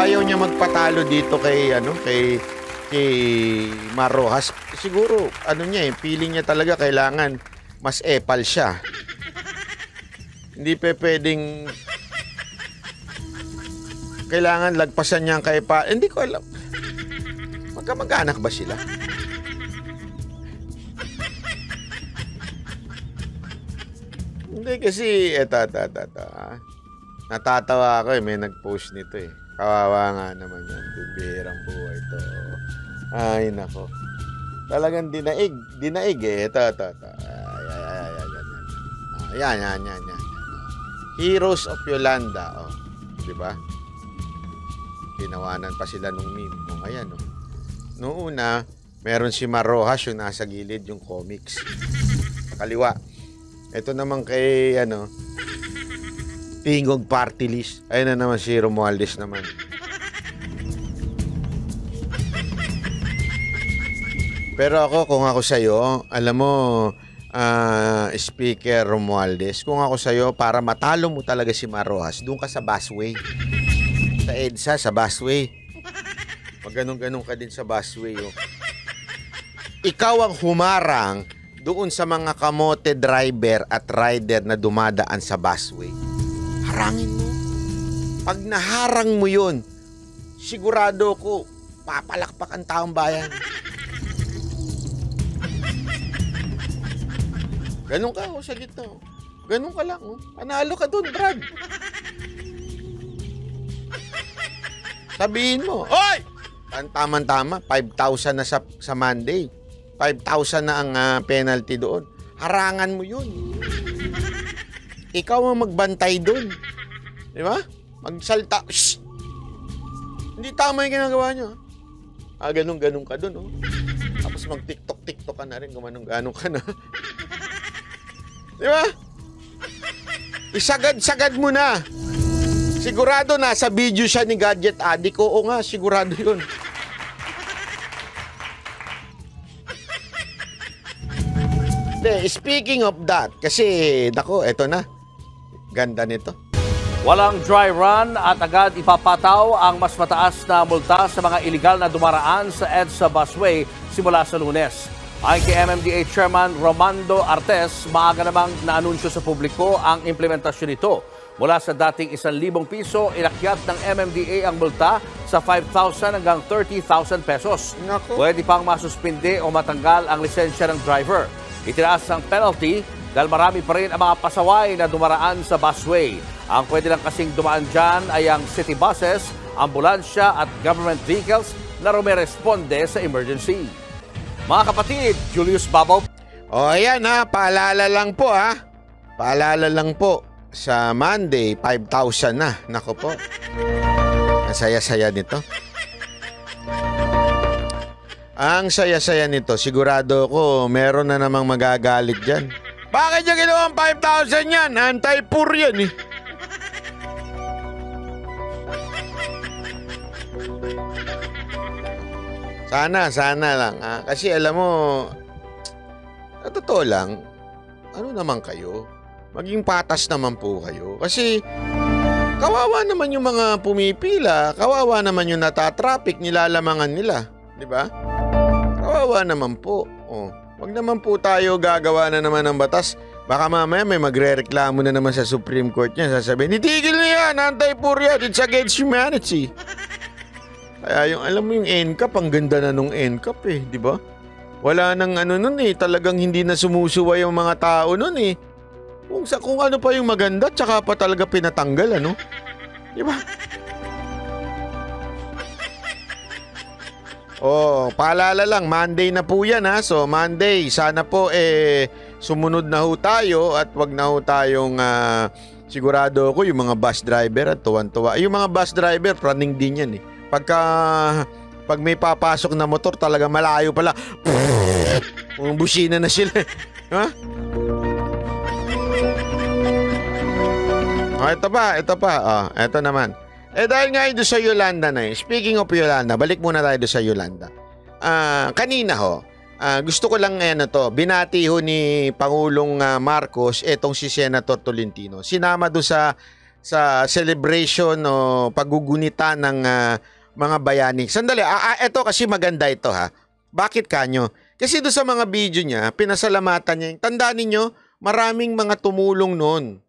ayaw niya magpatalo dito kay Mar Rojas. Siguro feeling niya talaga kailangan mas epal siya. Hindi pwedeng kailangan lagpasan niya kay pa. Hindi ko alam. Magkamag-anak ba sila? Hindi kasi natatawa ako may nag-post nito Kawawa nga naman yan. Bibihirang buhay to. Ay, nako. Talagang dinaig Ito. Yan. Heroes of Yolanda. Diba? Ginawanan pa sila nung meme. Ayan, Noong una, meron si Mar Rojas yung nasa gilid yung comics. Sa kaliwa. Ito naman kay, Tingog Party List. Ayun na naman si Romualdez naman. Pero ako, kung ako sa'yo, alam mo, Speaker Romualdez, kung ako sa'yo, para matalo mo talaga si Mar Rojas, doon ka sa busway. Sa EDSA, sa busway. Ganun-ganun ka din sa busway. Ikaw ang humarang doon sa mga kamote driver at rider na dumadaan sa busway. Harangin mo. Pag naharang mo yun, sigurado ko, papalakpak ang taong bayan. Ganun ka sa gitna. Ganun ka lang. Panalo ka dun, Brad. Sabihin mo, Hoy! Tama-tama, 5,000 na sa Monday. 5,000 na ang penalty doon. Harangan mo yun. Ikaw ang magbantay doon. Di ba? Magsalta. Shh! Hindi tama yung ginagawa nyo. Ganun-ganun ka doon. Tapos mag-tiktok ka na rin. Gumanong-ganong ka na. Di ba? Isagad-sagad mo na. Sigurado nasa video siya ni Gadget Addict. Oo nga, sigurado yun. Speaking of that, kasi, eto na. Ganda nito. Walang dry run at agad ipapataw ang mas mataas na multa sa mga iligal na dumaraan sa EDSA busway simula sa Lunes. Ayon kay MMDA Chairman Romando Artes, maaga namang naanunsyo sa publiko ang implementasyon nito. Mula sa dating 1,000 piso, inakyat ng MMDA ang multa sa 5,000 hanggang 30,000 pesos. Naku. Pwede pang masuspinde o matanggal ang lisensya ng driver. Itinaas ang penalty dahil marami pa rin ang mga pasaway na dumaraan sa busway. Ang pwede lang kasing dumaan dyan ay ang city buses, ambulansya at government vehicles na rumeresponde sa emergency. Mga kapatid, Julius Babaw. Ayan paalala lang po Paalala lang po. Sa Monday, 5,000 na. Nako po. Ang saya-saya nito. Ang saya-saya nito. Sigurado ko, meron na namang magagalit dyan. Bakit yung ginawa ang 5,000 yan? Anti-poor yan Sana lang. Kasi alam mo, totoo lang, ano naman kayo? Maging patas naman po kayo. Kasi kawawa naman yung mga pumipila. Kawawa naman yung natatraffic, nilalamangan nila. Di ba? Kawawa naman po. Wag naman po tayo gagawa na naman ng batas. Baka mamaya may magre-reklamo na naman sa Supreme Court niya. Sasabihin, itigil niya yan, anti-poor yan, it's against humanity. Kaya alam mo yung NCAP, ang ganda na nung NCAP di ba? Wala nang nun talagang hindi na sumusuway yung mga tao nun Kung ano pa yung maganda, tsaka pa talaga pinatanggal, Di ba? Paalala lang, Monday na po yan, So, Monday, sana po, sumunod na ho tayo at wag na ho tayong, sigurado ko, yung mga bus driver at tuwan-tuwa. Yung mga bus driver, praning din yan, Pag may papasok na motor, talaga malayo pala. Busina na sila, Ito pa. Ito naman. Dahil nga doon sa Yolanda speaking of Yolanda, balik muna tayo doon sa Yolanda. Kanina gusto ko lang binati ni Pangulong Marcos etong si Senator Tolentino. Sinama doon sa sa celebration o paggugunita ng mga bayani. Sandali, eto kasi maganda ito ha. Bakit kanyo? Kasi doon sa mga video niya, pinasalamatan niya. Tandaan ninyo, maraming mga tumulong noon.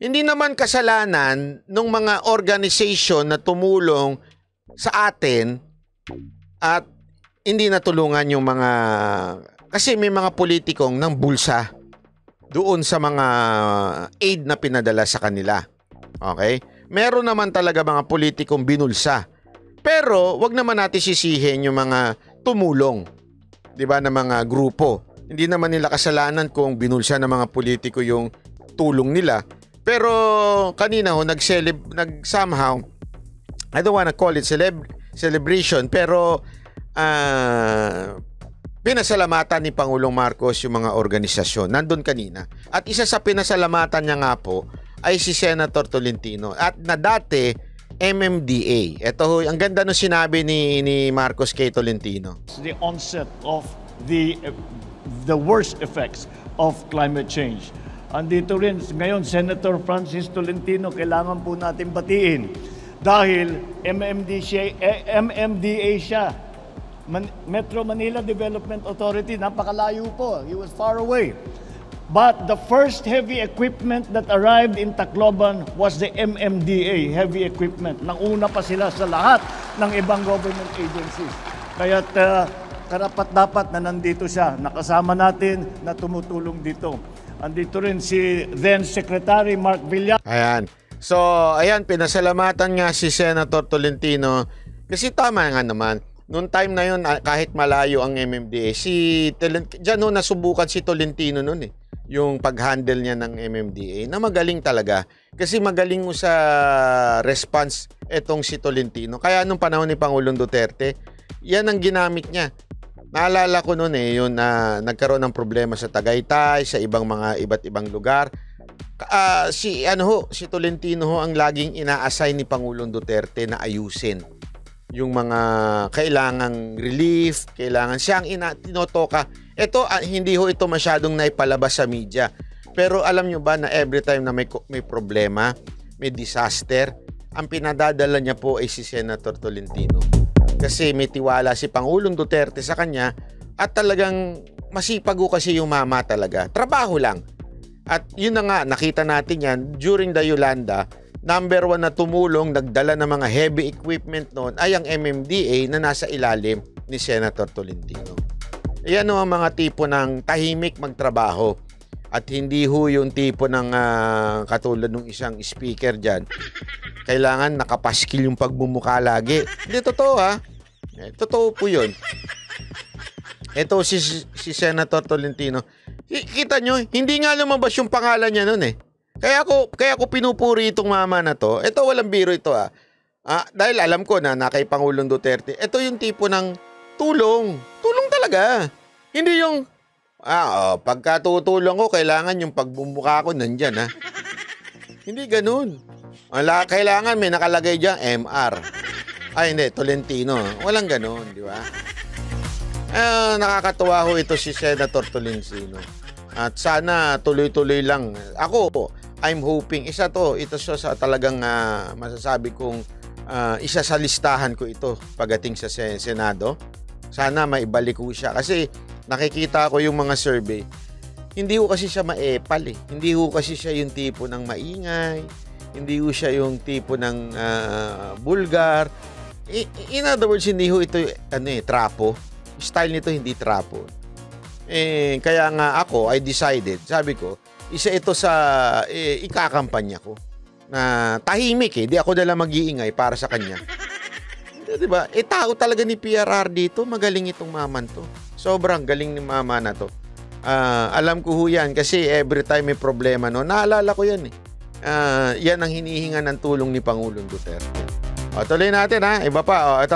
Hindi naman kasalanan ng mga organization na tumulong sa atin at hindi natulungan yung mga... Kasi may mga politikong ng bulsa doon sa mga aid na pinadala sa kanila. Okay? Meron naman talaga mga politikong binulsa. Pero wag naman natin sisihin yung mga tumulong, 'di ba, na mga grupo. Hindi naman nila kasalanan kung binulsa ng mga politiko yung tulong nila. Pero kanina somehow, I don't wanna call it celebration, pero pinasalamatan ni Pangulong Marcos yung mga organisasyon. Nandun kanina. At isa sa pinasalamatan niya nga po ay si Senator Tolentino. At na dati, MMDA. Ito ho, ang ganda nung sinabi ni Marcos kay Tolentino. The onset of the worst effects of climate change. Andito rin ngayon, Senator Francis Tolentino, kailangan po natin batiin dahil MMDA siya. Metro Manila Development Authority, napakalayo po. He was far away. But the first heavy equipment that arrived in Tacloban was the MMDA heavy equipment. Nanguna pa sila sa lahat ng ibang government agencies. Kaya karapat-dapat na nandito siya. Nakasama natin na tumutulong dito. Andito rin si then Secretary Mark Villar. Ayan. So, ayan, pinasalamatan nga si Senator Tolentino. Kasi tama nga naman. Noong time na yun, kahit malayo ang MMDA, diyan no, nasubukan si Tolentino noon eh. Yung pag-handle niya ng MMDA, na magaling talaga. Kasi magaling mo sa response etong si Tolentino. Kaya nung panahon ni Pangulong Duterte, yan ang ginamit niya. Naalala ko noon eh, yun na nagkaroon ng problema sa Tagaytay, sa iba't ibang lugar. Si Tolentino ho ang laging ina-assign ni Pangulong Duterte na ayusin yung mga kailangang relief, kailangan siyang tinotoka. Ito, hindi ho ito masyadong naipalabas sa media. Pero alam nyo ba na every time na may problema, may disaster, ang pinadadala niya po ay si Senator Tolentino. Kasi may tiwala si Pangulong Duterte sa kanya at talagang masipag ho kasi yung mama talaga. Trabaho lang. At yun na nga, nakita natin yan during the Yolanda. Number 1 na tumulong, nagdala ng mga heavy equipment noon ay ang MMDA na nasa ilalim ni Senator Tolentino. Ayan o ang mga tipo ng tahimik magtrabaho at hindi ho yung tipo ng katulad ng isang speaker dyan. Kailangan nakapaskil yung pagmumukha lagi. Hindi, totoo ha. Totoo po yun. Ito si Senator Tolentino. Kita nyo, hindi nga lumabas yung pangalan niya noon eh. Kaya ako pinupuri itong mama na to. Ito walang biro ito dahil alam ko na kay Pangulong Duterte, ito yung tipo ng tulong. Tulong talaga. Hindi yung pagka tutulong ko, kailangan yung pagbumukha ko nandyan ha. Hindi ganun. Kailangan may nakalagay dyan MR. Ay hindi, Tolentino. Walang ganun, di ba? Nakakatuwa ho ito si Senator Tolentino. At sana tuloy-tuloy lang. Ako, I'm hoping, ito siya sa talagang masasabi kong isa sa listahan ko ito pagdating sa Senado. Sana maibalik ko siya. Kasi nakikita ko yung mga survey. Hindi ko kasi siya maepal eh. Hindi ko kasi siya yung tipo ng maingay. Hindi ko siya yung tipo ng bulgar. In other words, hindi ko ito trapo. Style nito hindi trapo. Kaya nga ako, I decided, sabi ko, isa ito sa ikakampanya ko na tahimik di ako dala mag-iingay para sa kanya. Diba? Tao talaga ni PRR dito, magaling itong maman to. Sobrang galing ni mama na to. Alam ko ho yan kasi every time may problema naalala ko yan yan ang hinihinga ng tulong ni Pangulong Duterte. Tuloy natin iba pa. Ito.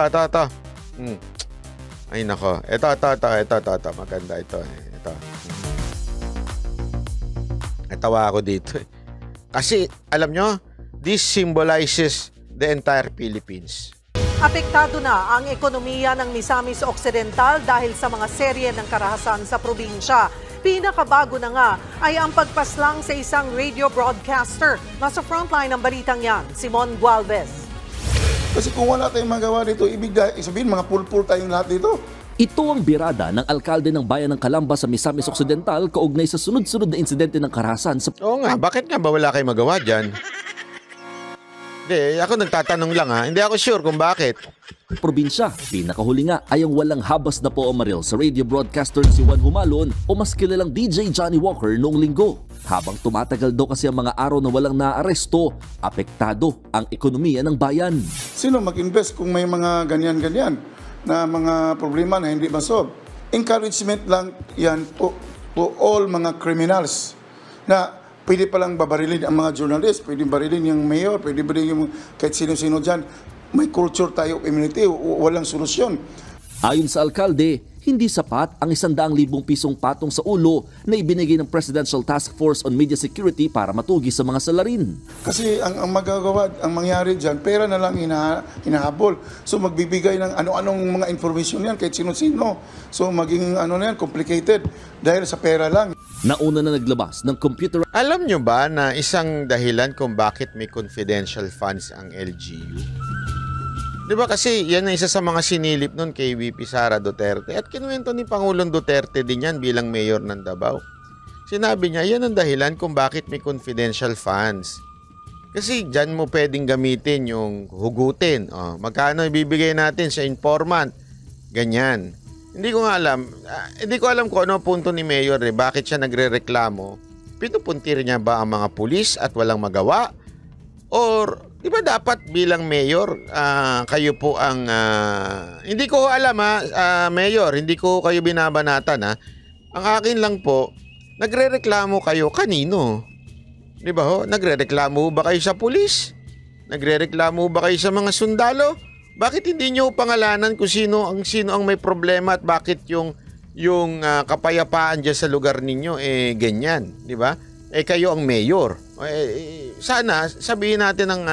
Ay nako. Ito. Maganda ito. Ito. Natawa ako dito Kasi, alam nyo, this symbolizes the entire Philippines. Apektado na ang ekonomiya ng Misamis Occidental dahil sa mga serye ng karahasan sa probinsya. Pinakabago na nga ay ang pagpaslang sa isang radio broadcaster. Nasa frontline ng balitang yan, Simon Gualvez. Kasi kung wala tayong magawa dito, sabihin mga pulpul tayong lahat dito. Ito ang birada ng alkalde ng bayan ng Calamba sa Misamis Occidental kaugnay sa sunod-sunod na insidente ng karahasan sa... Oo nga, bakit nga ba wala kayong magawa dyan? Hindi, ako nagtatanong lang ha. Hindi ako sure kung bakit. Probinsya. Pinakahuli nga ay ang walang habas na poomaril sa radio broadcaster si Juan Humalon o mas kilalang DJ Johnny Walker noong linggo. Habang tumatagal daw kasi ang mga araw na walang naaresto, apektado ang ekonomiya ng bayan. Sino mag-invest kung may mga ganyan-ganyan na mga problema na hindi masolve? Encouragement lang yan to all mga criminals na pwede palang babarilin ang mga journalist, pwede barilin yung mayor, pwede barilin yung kahit sino-sino dyan. May culture tayo, immunity, walang solusyon. Ayon sa alkalde, hindi sapat ang 100,000 pisong patong sa ulo na ibinigay ng Presidential Task Force on Media Security para matugi sa mga salarin. Kasi ang magagawa, ang mangyari dyan, pera na lang hinahabol. So magbibigay ng ano-anong mga information yan kahit sino-sino. So maging complicated dahil sa pera lang. Nauna na naglabas ng computer. Alam nyo ba na isang dahilan kung bakit may confidential funds ang LGU? Di ba kasi yan ang isa sa mga sinilip nun kay VP Sara Duterte at kinuwento ni Pangulong Duterte din yan bilang mayor ng Davao. Sinabi niya yan ang dahilan kung bakit may confidential funds. Kasi dyan mo pwedeng gamitin yung hugutin. Magkano ibibigay natin sa informant? Ganyan. Hindi ko alam kung ano punto ni Mayor bakit siya nagrereklamo. Pinupuntir niya ba ang mga pulis at walang magawa? Or di ba dapat bilang mayor, kayo po ang... hindi ko alam mayor, hindi ko kayo binabanatan ha. Ang akin lang po, nagrereklamo kayo kanino? Di ba ho? Nagrereklamo ba kayo sa pulis? Nagrereklamo ba kayo sa mga sundalo? Bakit hindi nyo pangalanan kung sino ang may problema at bakit yung kapayapaan dyan sa lugar ninyo ganyan, di ba? Kayo ang mayor. Sana sabihin natin ang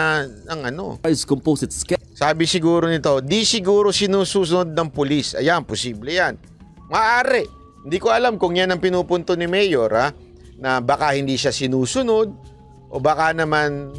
ano. Composite sketch. Sabi siguro nito, di siguro sinusunod ng pulis. Ayan, posible yan. Maaari. Hindi ko alam kung yan ang pinupunto ni Mayor na baka hindi siya sinusunod o baka naman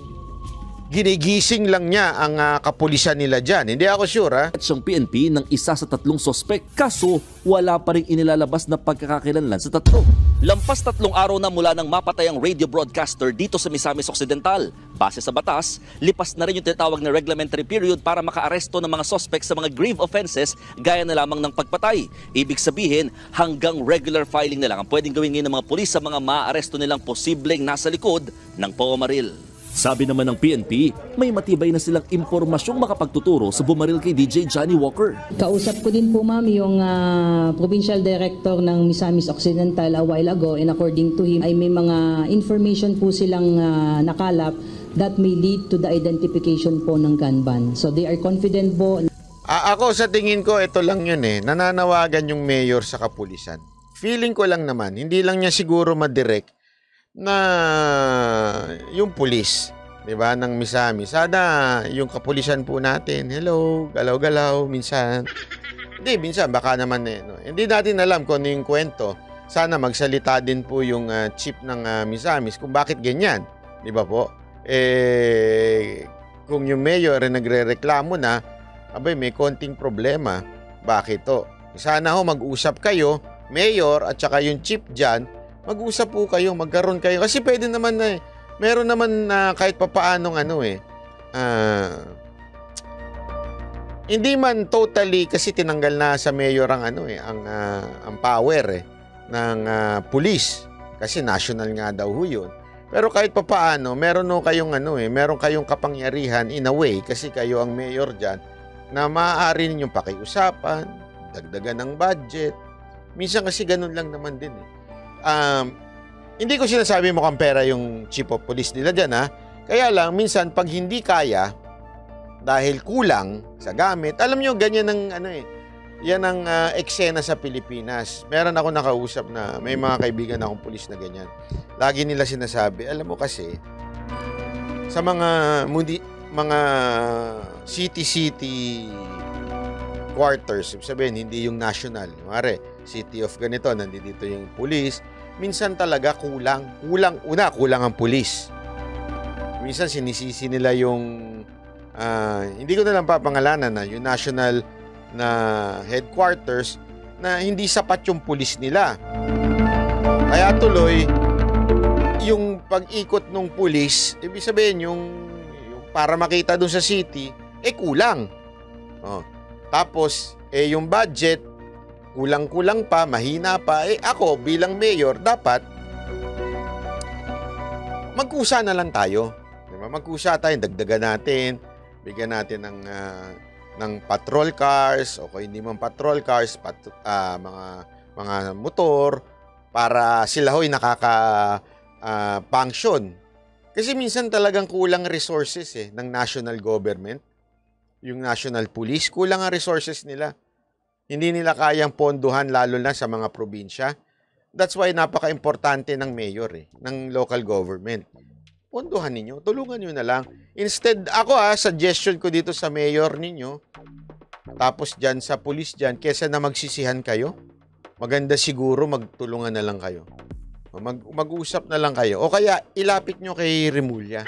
ginigising lang niya ang kapulisan nila dyan. Hindi ako sure Siyang PNP ng isa sa 3 sospek. Kaso wala pa rin inilalabas na pagkakakilanlan sa 3. Lampas 3 araw na mula nang mapatay ang radio broadcaster dito sa Misamis Occidental. Base sa batas, lipas na rin yung tinatawag na reglementary period para makaaresto ng mga sospek sa mga grave offenses gaya na lamang ng pagpatay. Ibig sabihin, hanggang regular filing na lang ang pwedeng gawin ngayon ng mga pulis sa mga maaaresto nilang posibleng nasa likod ng poomaril. Sabi naman ng PNP, may matibay na silang impormasyong makapagtuturo sa bumaril kay DJ Johnny Walker. Kausap ko din po ma'am yung provincial director ng Misamis Occidental a while ago, and according to him ay may mga information po silang nakalap that may lead to the identification po ng gun ban. So they are confident po. Ako sa tingin ko ito lang yun nananawagan yung mayor sa kapulisan. Feeling ko lang naman, hindi lang niya siguro madirect na yung pulis, 'di ba, ng Misamis. Sana yung kapulisan po natin, hello, galaw-galaw minsan. Hindi, minsan baka naman hindi natin alam kung ano yung kwento. Sana magsalita din po yung chief ng Misamis kung bakit ganyan, 'di ba po? Kung yung mayor nagrereklamo na, abay may konting problema. Bakit to? Sana ho mag-usap kayo, mayor at saka yung chief diyan. Mag-usap po kayo, magkaroon kayo. Kasi pwede naman meron naman kahit papaanong hindi man totally kasi tinanggal na sa mayor ang ang power ng police. Kasi national nga daw ho yun. Pero kahit papaano, meron kayong meron kayong kapangyarihan in a way kasi kayo ang mayor diyan na maaari ninyong pakiusapan, dagdagan ng budget. Minsan kasi ganun lang naman din hindi ko sinasabi mukhang pera yung chief of police nila dyan Kaya lang, minsan pag hindi kaya, dahil kulang sa gamit, alam nyo, ganyan ang yan ang eksena sa Pilipinas. Meron ako nakausap na may mga kaibigan akong pulis na ganyan. Lagi nila sinasabi, alam mo kasi, sa mga city quarters, sabihin, hindi yung national. Mare, city of ganito, nandito yung police. minsan talaga kulang. Kulang ang pulis. Minsan sinisisi nila yung, hindi ko na lang papangalanan na, yung national na headquarters na hindi sapat yung pulis nila. Kaya tuloy, yung pag-ikot ng pulis, ibig sabihin yung para makita dun sa city, kulang. Tapos, yung budget, kulang-kulang pa, mahina pa. Ako bilang mayor, dapat magkusa na lang tayo. Diba? Magkusa tayo, dagdagan natin, bigyan natin ng patrol cars, o kung hindi man patrol cars, mga motor, para sila ho'y nakaka-function. Kasi minsan talagang kulang resources ng national government. Yung national police, kulang ang resources nila. Hindi nila kayang ponduhan lalo na sa mga probinsya. That's why napaka-importante ng mayor ng local government. Ponduhan ninyo, tulungan nyo na lang. Instead, ako suggestion ko dito sa mayor ninyo, tapos dyan sa police dyan, kesa na magsisihan kayo, maganda siguro magtulungan na lang kayo. Mag-usap na lang kayo. O kaya, ilapit nyo kay Remulla.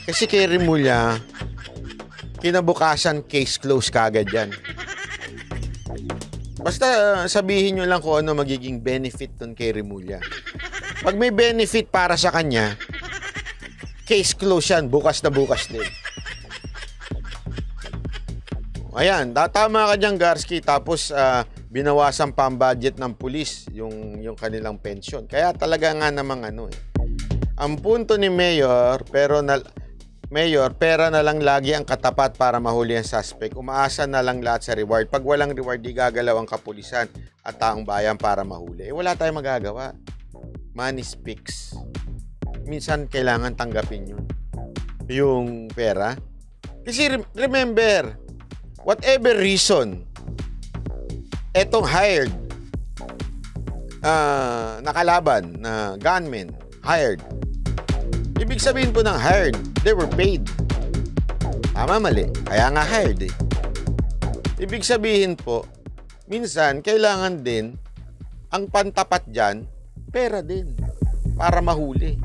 Kasi kay Remulla, kinabukasan, case close kagad yan. Basta sabihin nyo lang kung ano magiging benefit nun kay Remulla. Pag may benefit para sa kanya, case close yan, bukas na bukas din. Ayan, tama ka dyan, Garski. Tapos, binawasan pa ang budget ng pulis, yung kanilang pensyon. Kaya talaga nga namang ang punto ni Mayor, pera na lang lagi ang katapat para mahuli ang suspect. Umaasa na lang lahat sa reward. Pag walang reward, di gagalaw ang kapulisan at taong bayan para mahuli. Wala tayong magagawa. Money speaks. Minsan kailangan tanggapin yun. Yung pera. Kasi remember, whatever reason, etong hired, nakalaban na gunmen, hired. Ibig sabihin po ng hired, they were paid. Tama, mali. Kaya nga hired Ibig sabihin po, minsan kailangan din, ang pantapat dyan, pera din. Para mahuli.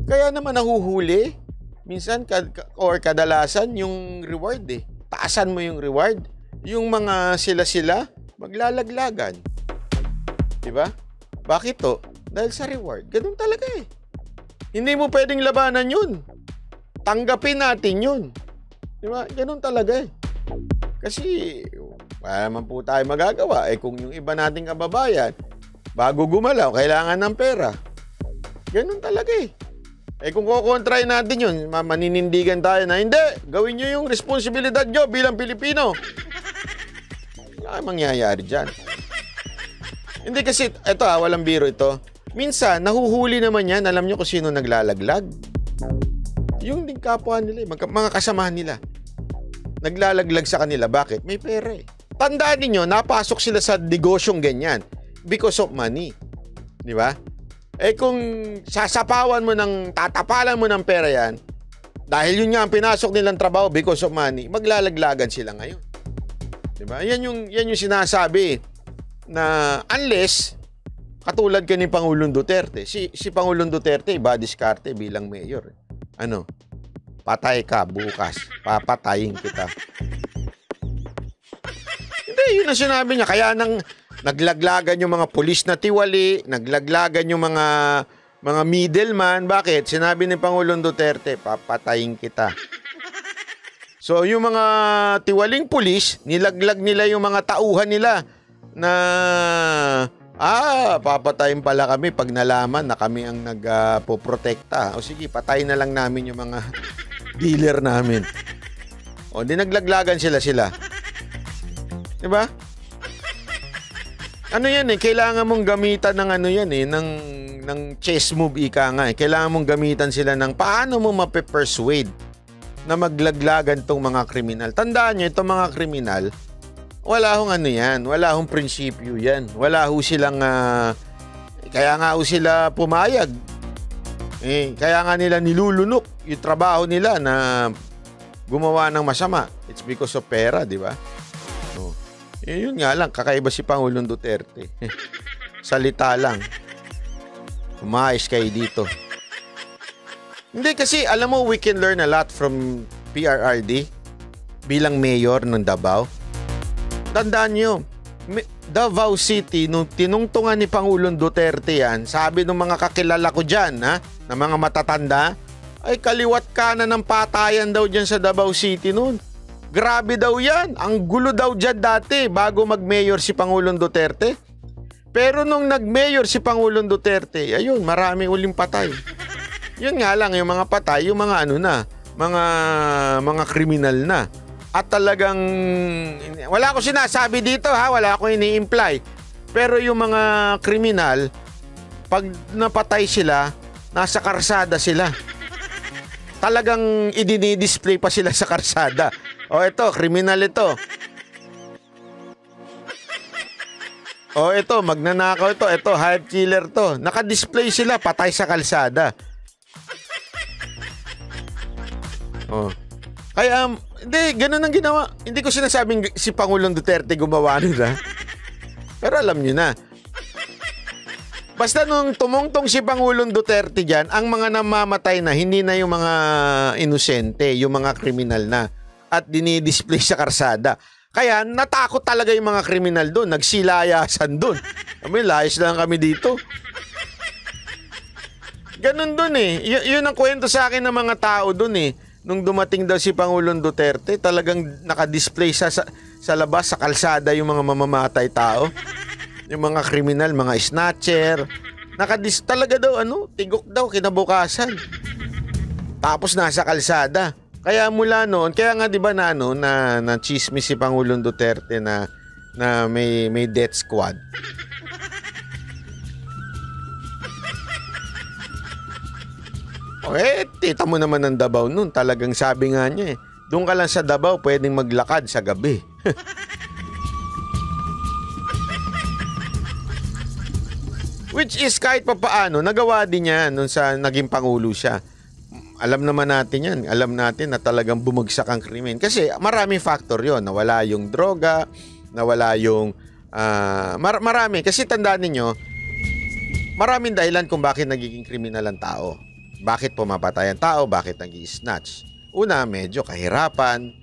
Kaya naman nahuhuli, minsan or kadalasan yung reward Taasan mo yung reward. Yung mga sila-sila, maglalaglagan. Diba? Bakit to? Dahil sa reward. Ganun talaga Hindi mo pwedeng labanan yun. Tanggapin natin yun. Diba? Ganun talaga Kasi, wala naman po tayo magagawa. Kung yung iba nating kababayan, bago gumalaw, kailangan ng pera. Ganun talaga kung kukontrahin natin yun, maninindigan tayo na, hindi, gawin nyo yung responsibilidad nyo bilang Pilipino. Wala mangyayari dyan. Hindi kasi, walang biro ito. Minsan, nahuhuli naman yan, alam nyo kung sino naglalaglag. Yung din kapwa nila, mga kasamahan nila. Naglalaglag sa kanila. Bakit? May pera Tandaan ninyo, napasok sila sa negosyong ganyan because of money. Di ba? Kung sasapawan mo tatapalan mo ng pera yan, dahil yun nga ang pinasok nilang trabaho because of money, maglalaglagan sila ngayon. Diba? Yan yung sinasabi na unless, katulad ka ni Pangulong Duterte, si Pangulong Duterte, diskarte bilang mayor. Patay ka bukas, papatayin kita. Hindi, yun ang sinabi niya. Kaya naglaglagan yung mga pulis na tiwali, naglaglagan yung mga middleman. Bakit? Sinabi ni Pangulong Duterte, papatayin kita. So, yung mga tiwaling pulis, nilaglag nila yung mga tauhan nila na, papatayin pala kami pag nalaman na kami ang nagpoprotekta. O sige, patayin na lang namin yung mga dealer namin. O, di naglaglagan sila. Diba? Kailangan mong gamitan ng ng chess move ika nga. Kailangan mong gamitan sila ng paano mo mape-persuade na maglaglagan tong mga kriminal. Tandaan nyo, itong mga kriminal, wala hong wala hong prinsipyo yan. Wala ho silang, kaya nga ho sila pumayag. Kaya nga nila nilulunok yung trabaho nila na gumawa ng masama. It's because of pera, di ba? Yun nga lang, kakaiba si Pangulong Duterte. Salita lang. Umayos kayo dito. Hindi kasi, alam mo, we can learn a lot from PRRD bilang mayor ng Davao. Tandaan nyo, Davao City, nung tinungtungan ni Pangulong Duterte yan, sabi ng mga kakilala ko dyan, na mga matatanda, ay kaliwat kanan ng patayan daw dyan sa Davao City noon. Grabe daw yan. Ang gulo daw dyan dati bago mag-mayor si Pangulong Duterte. Pero nung nag-mayor si Pangulong Duterte, ayun, marami uling patay. Yun nga lang, yung mga patay, yung mga ano na, mga kriminal na. At talagang, wala ko sinasabi dito ha, wala ko ini-imply. Pero yung mga kriminal, pag napatay sila, nasa karsada sila. Talagang idini-display pa sila sa karsada. O ito, kriminal ito. O ito, magnanakaw ito. Ito, hired killer to. Naka-display sila, patay sa kalsada. O. Kaya, hindi, ganun ang ginawa. Hindi ko sinasabing si Pangulong Duterte gumawa nila. Pero alam nyo na. Basta nung tumungtong si Pangulong Duterte dyan, ang mga namamatay na, hindi na yung mga inosente, yung mga kriminal na. At dinidisplay sa karsada. Kaya natakot talaga yung mga kriminal doon. Nagsilayasan doon. Kami, layas lang kami dito. Ganun doon eh. Yun ang kwento sa akin ng mga tao doon eh. Nung dumating daw si Pangulong Duterte, talagang nakadisplay sa labas, sa kalsada yung mga mamamatay tao. Yung mga kriminal, mga snatcher. Talaga daw, tigok daw, kinabukasan. Tapos nasa kalsada. Kaya mula noon, kaya nga 'di ba na chismis si Pangulong Duterte na may death squad. Tita mo naman ng Davao noon, talagang sabi nga niya doon ka lang sa Davao pwedeng maglakad sa gabi. Which is kahit papaano, nagawa din niya nung sa naging pangulo siya. Alam naman natin yan. Alam natin na talagang bumagsak ang krimen. Kasi maraming factor yon. Nawala yung droga, nawala yung... marami. Kasi tandaan ninyo, maraming dahilan kung bakit nagiging kriminal ang tao. Bakit pumapatay ang tao, bakit nag-i-snatch. Una, medyo kahirapan.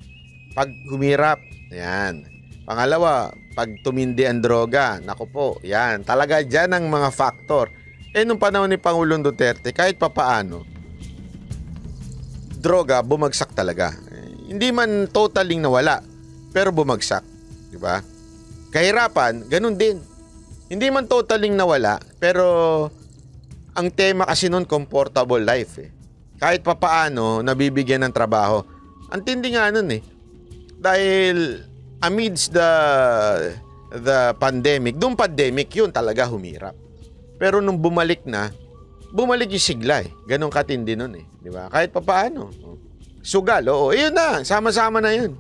Pag humirap, yan. Pangalawa, pag tumindi ang droga, naku po, yan. Talaga dyan ang mga factor. Nung panahon ni Pangulong Duterte, kahit papaano, droga, bumagsak talaga. Hindi man totaling nawala, pero bumagsak. Diba? Kahirapan, ganun din. Hindi man totaling nawala, pero ang tema kasi nun, comfortable life eh. Kahit papaano, nabibigyan ng trabaho. Ang tindi nga nun eh. Dahil amidst the pandemic, doon pandemic, yun talaga humirap. Pero nung bumalik na, bumalik yung sigla eh. Ganun katindi nun eh. Di ba? Kahit papaano. Sugal, oo. Yun na. Sama-sama na yun.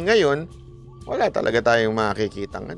Ngayon, wala talaga tayong makikitang